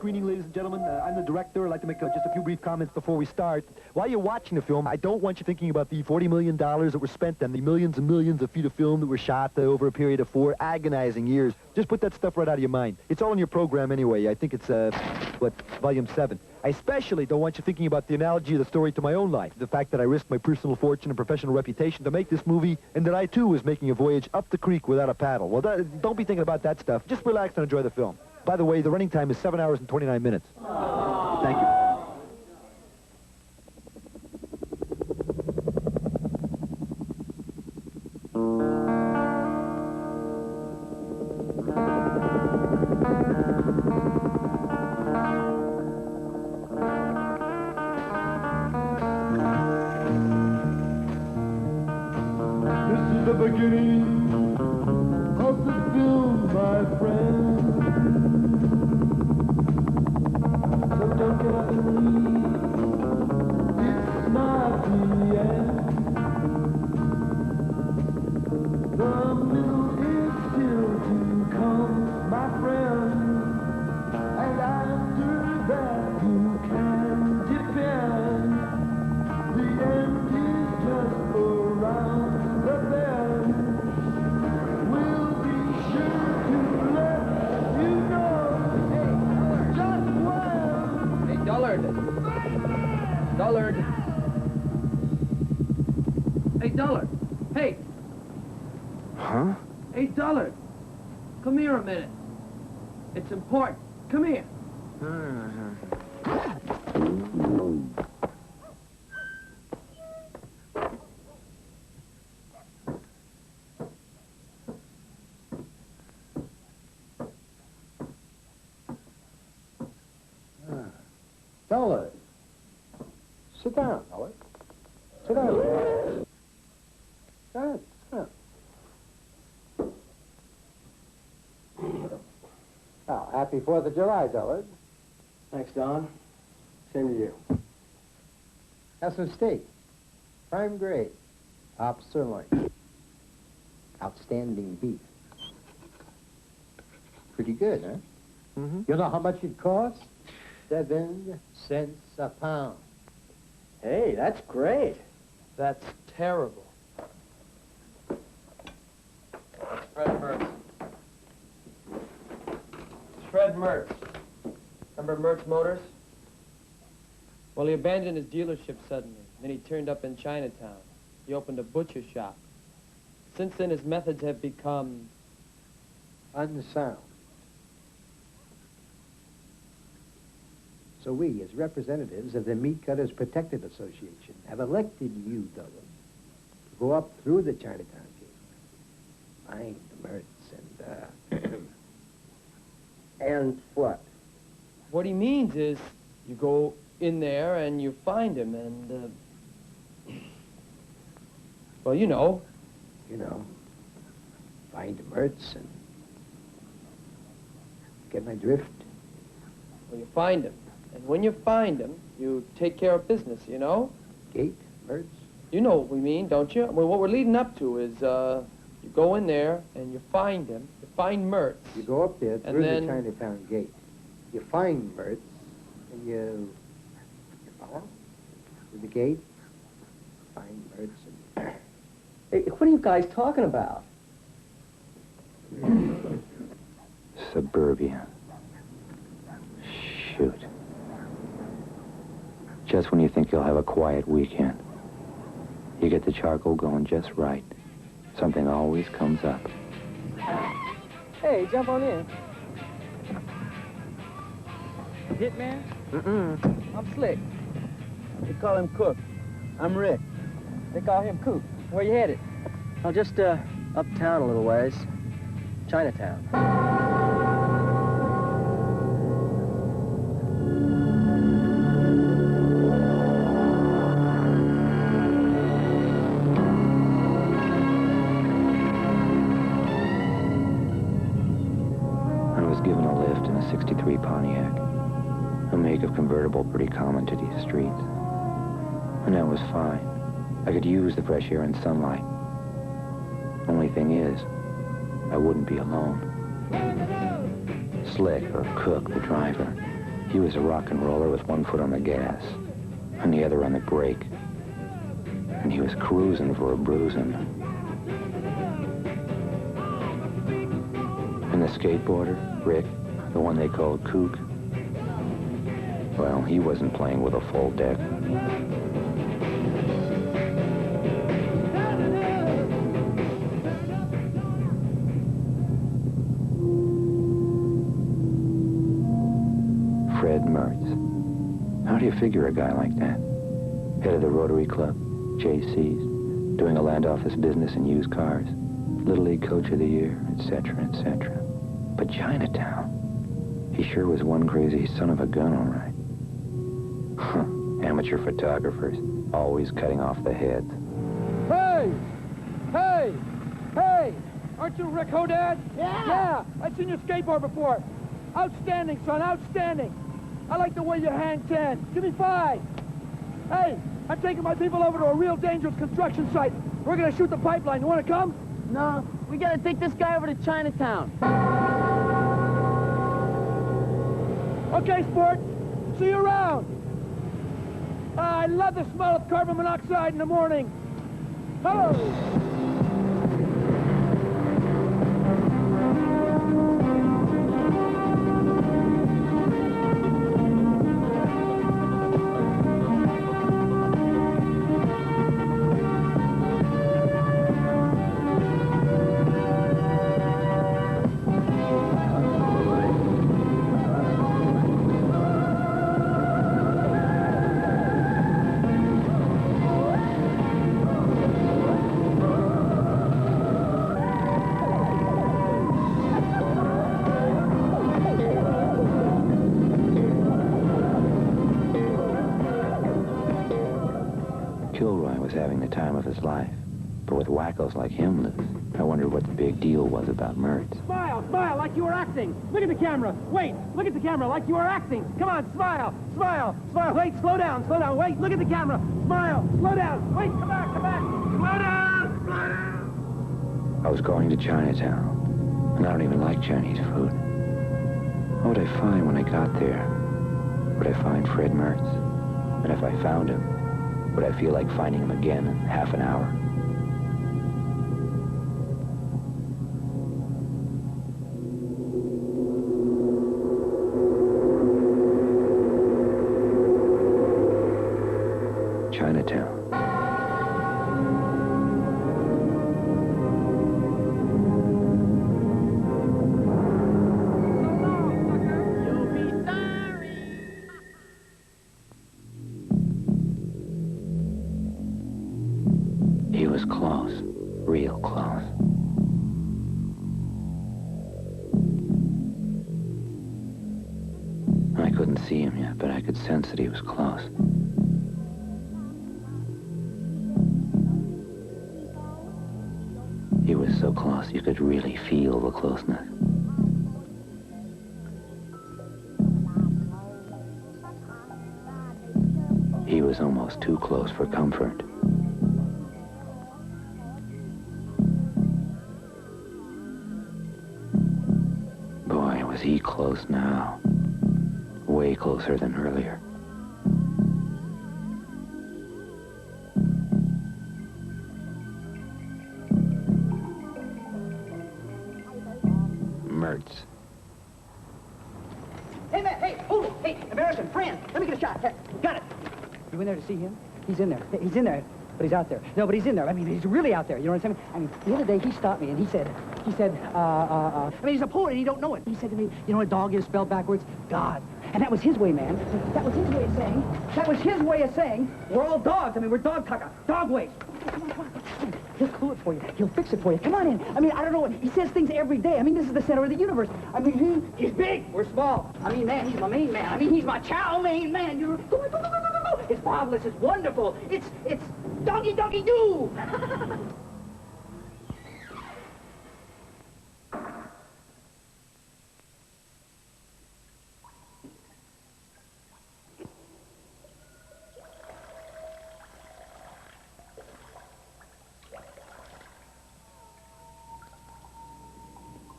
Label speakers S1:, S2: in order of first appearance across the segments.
S1: screening, ladies and gentlemen. I'm the director. I'd like to make just a few brief comments before we start. While you're watching the film, I don't want you thinking about the $40 million that were spent and the millions and millions of feet of film that were shot over a period of 4 agonizing years. Just put that stuff right out of your mind. It's all in your program anyway. I think it's, volume 7. I especially don't want you thinking about the analogy of the story to my own life. The fact that I risked my personal fortune and professional reputation to make this movie, and that I, too, was making a voyage up the creek without a paddle. Well, don't be thinking about that stuff. Just relax and enjoy the film. By the way, the running time is 7 hours and 29 minutes. Thank you.
S2: This is the beginning of the film, my friend. So don't get up and leave. It's not the end. The middle is still to come, my friend. And after that you can depend. The end is just around the bend. We'll be sure to let you know just when.
S3: Hey, Dullard. Dullard. Hey, Dullard. Hey.
S4: Huh?
S3: Hey, Dullard. Come here a minute. It's important. Come here.
S4: Dullard. Sit down, Dullard. Sit down. Go ahead, sit down. Now, happy 4th of July, Dullard.
S3: Thanks, Don. Same to you.
S4: Have some steak. Prime grade. Top sirloin. Outstanding beef. Pretty good, huh?
S3: Mm-hmm.
S4: You know how much it costs? 7 cents a pound.
S3: Hey, that's great. That's terrible. That's Fred Mertz. It's Fred Mertz. Remember Mertz Motors? Well, he abandoned his dealership suddenly. Then he turned up in Chinatown. He opened a butcher shop. Since then, his methods have become...
S4: unsound. So we, as representatives of the Meat Cutters Protective Association, have elected you, Dullard, to go up through the Chinatown gate, find Mertz, and,
S3: And what? What he means is you go in there and you find him and, well, you know.
S4: you know, find Mertz and get my drift.
S3: Well, you find him. And when you find him, you take care of business, you know?
S4: Gate, Mertz.
S3: You know what we mean, don't you? Well, what we're leading up to is, you go in there and you find him. You find Mertz.
S4: You go up there through
S3: then...
S4: the Chinatown gate. You find Mertz, and you follow through the gate, find Mertz, and...
S3: Hey, what are you guys talking about?
S5: Suburbia. Shoot. Just when you think you'll have a quiet weekend, you get the charcoal going just right. Something always comes up.
S3: Hey, jump on in.
S6: Hitman?
S3: Mm-mm.
S6: I'm Slick.
S3: They call him Cook. I'm Rick.
S6: They call him Coop. Where you headed?
S3: Oh, just, uptown a little ways. Chinatown.
S5: I was given a lift in a '63 Pontiac, a make of convertible pretty common to these streets. And that was fine. I could use the fresh air and sunlight. Only thing is, I wouldn't be alone. Slick, or Cook, the driver, He was a rock and roller with one foot on the gas and the other on the brake. And he was cruising for a bruising. And the skateboarder, Rick, the one they called Kook, well, he wasn't playing with a full deck. Fred Mertz. How do you figure a guy like that? Head of the Rotary Club, JC's, doing a land office business in used cars, Little League Coach of the Year, etc., etc. But Chinatown, he sure was one crazy son of a gun, all right. Huh, amateur photographers, always cutting off the heads.
S6: Hey! Hey! Hey! Aren't you Rick Hodad?
S7: Yeah.
S6: Yeah, I've seen your skateboard before. Outstanding, son, outstanding. I like the way you hang 10. Give me 5. Hey, I'm taking my people over to a real dangerous construction site. We're gonna shoot the pipeline. You wanna come?
S7: No, we gotta take this guy over to Chinatown.
S6: Okay, sport. See you around. I love the smell of carbon monoxide in the morning. Hello.
S5: Having the time of his life. But with wackos like him loose, I wondered what the big deal was about Mertz.
S6: Smile, smile, like you were acting. Look at the camera. Wait, look at the camera, like you were acting. Come on, smile, smile, smile. Wait, slow down, slow down. Wait, look at the camera. Smile, slow down. Wait, come back, come back. Slow down, slow down.
S5: I was going to Chinatown, and I don't even like Chinese food. What would I find when I got there? Would I find Fred Mertz? And if I found him, would I feel like finding him again in half an hour? Chinatown. He was close, real close. I couldn't see him yet, but I could sense that he was close. He was so close, you could really feel the closeness. He was almost too close for comfort. Boy, was he close now. Way closer than earlier. Mertz.
S8: Hey, man, hey, hold it. Hey, American friend, let me get a shot. Here, got it. You in there to see him? He's in there. He's in there, but he's out there. No, but he's in there. I mean, he's really out there. You know what I'm saying? I mean, the other day he stopped me and he said, I mean, he's a poet and he don't know it. He said to me, you know what dog is spelled backwards? God. And that was his way, man. That was his way of saying, we're all dogs. I mean, we're dog caca, dog waste. Come on. He'll cool it for you. He'll fix it for you. Come on in. I mean, I don't know what, he says things every day. I mean, this is the center of the universe. I mean, he's big. We're small. I mean, man, he's my main man. I mean, he's my chow main man. You're, go. It's marvelous. It's wonderful. It's doggy doo.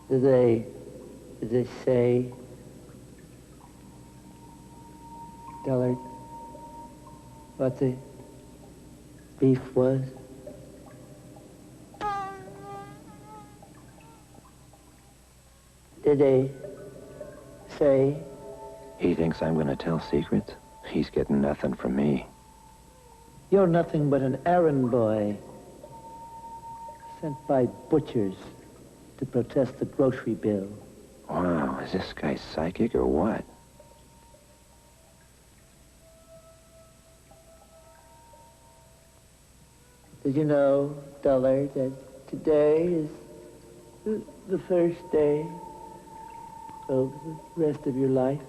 S7: Do they say
S9: Dullard, what the beef was? Did they say?
S5: He thinks I'm gonna tell secrets? He's getting nothing from me.
S9: You're nothing but an errand boy sent by butchers to protest the grocery bill.
S5: Wow, is this guy psychic or what?
S9: Did you know, Dullard, that today is the first day of the rest of your life?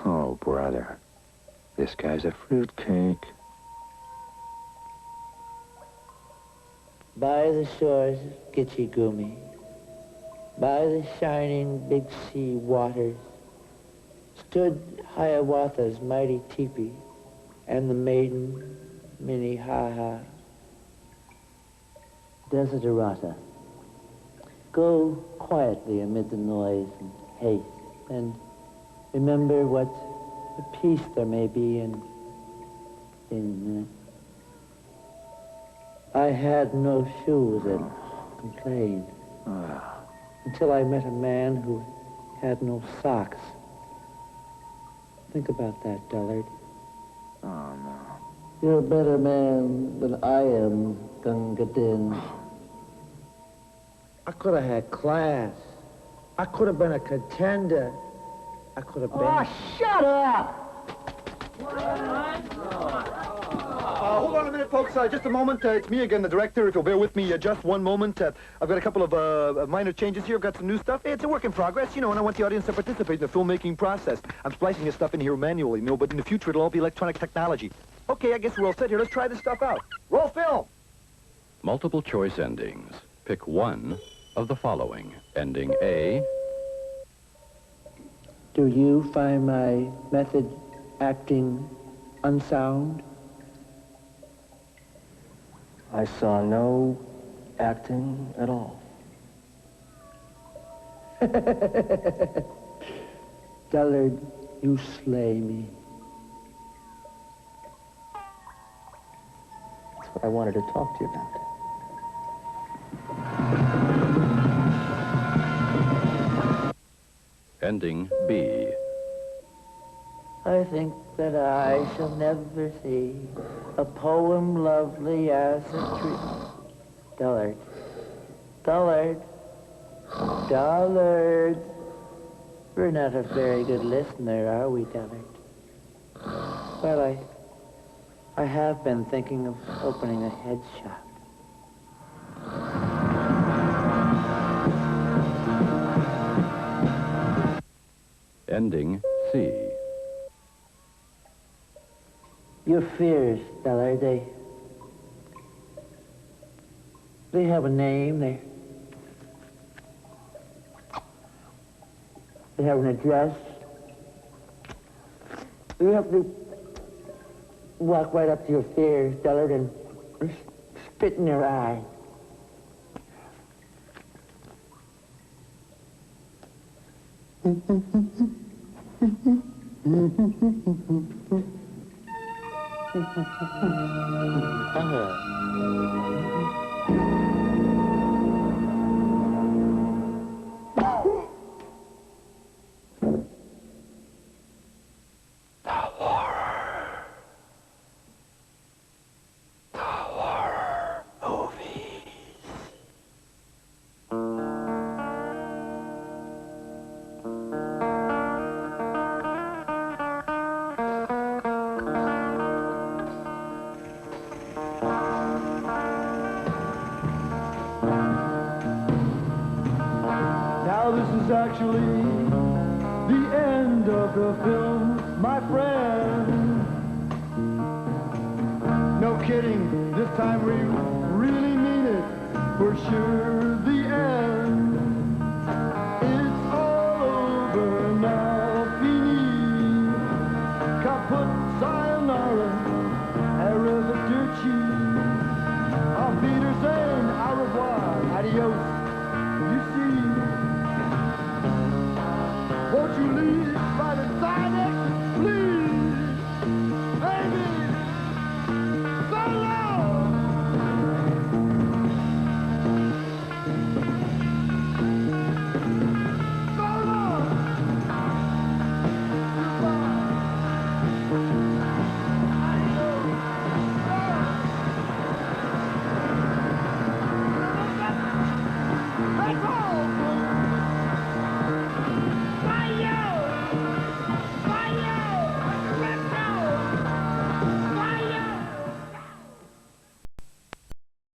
S5: Oh, brother. This guy's a fruitcake.
S9: By the shores of Gitche-Gumee, by the shining big sea waters, stood Hiawatha's mighty teepee and the maiden Minnehaha. Desiderata, go quietly amid the noise and haste, and remember what a peace there may be in I had no shoes and complained until I met a man who had no socks. Think about that, Dullard.
S5: Oh, no.
S9: You're a better man than I am, Gungadin. I could have had class. I could have been a contender. I could have been...
S8: Oh, shut up!
S1: Hold on a minute, folks. Just a moment. It's me again, the director. If you'll bear with me just one moment. I've got a couple of minor changes here. I've got some new stuff. It's a work in progress, you know, and I want the audience to participate in the filmmaking process. I'm splicing this stuff in here manually, you know, but in the future it'll all be electronic technology. Okay, I guess we're all set here. Let's try this stuff out. Roll film!
S10: Multiple choice endings. Pick one of the following. Ending A.
S9: Do you find my method acting unsound?
S11: I saw no acting at all.
S9: Dullard, you slay me.
S11: That's what I wanted to talk to you about.
S10: Ending B.
S9: I think that I shall never see a poem lovely as a tree. Dullard. Dullard. Dullard. We're not a very good listener, are we, Dullard? Well, I have been thinking of opening a head shop.
S10: Ending C.
S9: Your fears, Dullard, they have a name, they have an address. You have to walk right up to your fears, Dullard, and spit in their eye.
S2: Actually, the end of the film, my friend. No kidding, this time we really mean it. For sure, the